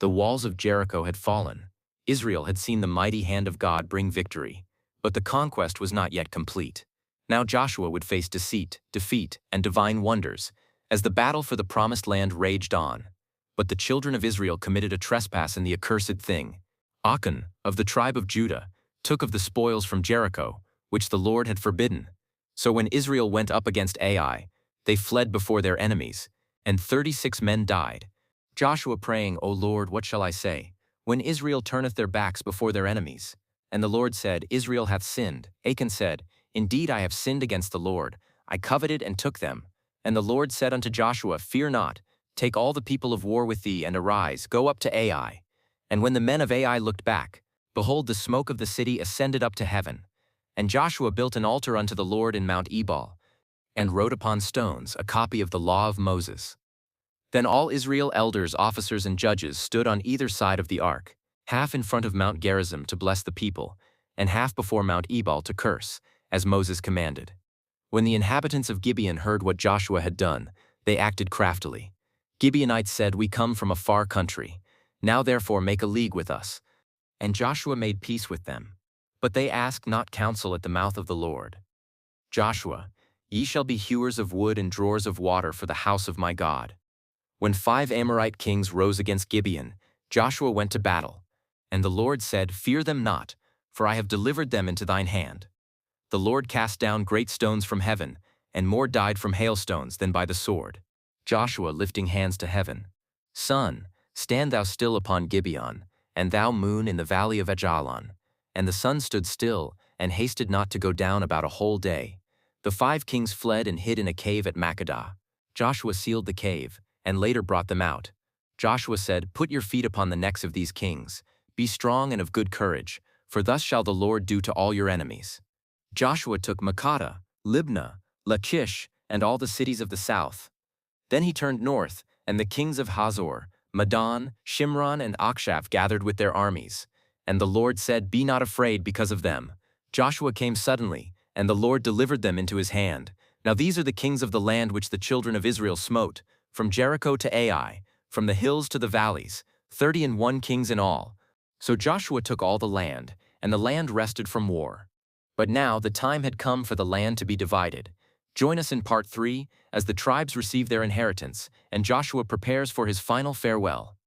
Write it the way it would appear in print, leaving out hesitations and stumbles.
The walls of Jericho had fallen. Israel had seen the mighty hand of God bring victory, but the conquest was not yet complete. Now Joshua would face deceit, defeat, and divine wonders, as the battle for the promised land raged on. But the children of Israel committed a trespass in the accursed thing. Achan, of the tribe of Judah, took of the spoils from Jericho, which the Lord had forbidden. So when Israel went up against Ai, they fled before their enemies, and 36 men died. Joshua praying, O Lord, what shall I say, when Israel turneth their backs before their enemies? And the Lord said, Israel hath sinned. Achan said, Indeed I have sinned against the Lord. I coveted and took them. And the Lord said unto Joshua, Fear not, take all the people of war with thee, and arise, go up to Ai. And when the men of Ai looked back, behold, the smoke of the city ascended up to heaven. And Joshua built an altar unto the Lord in Mount Ebal, and wrote upon stones a copy of the law of Moses. Then all Israel elders, officers, and judges stood on either side of the ark, half in front of Mount Gerizim to bless the people, and half before Mount Ebal to curse, as Moses commanded. When the inhabitants of Gibeon heard what Joshua had done, they acted craftily. Gibeonites said, We come from a far country. Now therefore make a league with us. And Joshua made peace with them. But they asked not counsel at the mouth of the Lord. Joshua, ye shall be hewers of wood and drawers of water for the house of my God. When 5 Amorite kings rose against Gibeon, Joshua went to battle. And the Lord said, Fear them not, for I have delivered them into thine hand. The Lord cast down great stones from heaven, and more died from hailstones than by the sword. Joshua lifting hands to heaven. Sun, stand thou still upon Gibeon, and thou moon in the valley of Ajalon. And the sun stood still, and hasted not to go down about a whole day. The 5 kings fled and hid in a cave at Makkedah. Joshua sealed the cave, and later brought them out. Joshua said, Put your feet upon the necks of these kings. Be strong and of good courage, for thus shall the Lord do to all your enemies. Joshua took Makkedah, Libnah, Lachish, and all the cities of the south. Then he turned north, and the kings of Hazor, Madon, Shimron, and Akshaph gathered with their armies. And the Lord said, Be not afraid because of them. Joshua came suddenly, and the Lord delivered them into his hand. Now these are the kings of the land which the children of Israel smote, from Jericho to Ai, from the hills to the valleys, 31 kings in all. So Joshua took all the land, and the land rested from war. But now the time had come for the land to be divided. Join us in part 3, as the tribes receive their inheritance, and Joshua prepares for his final farewell.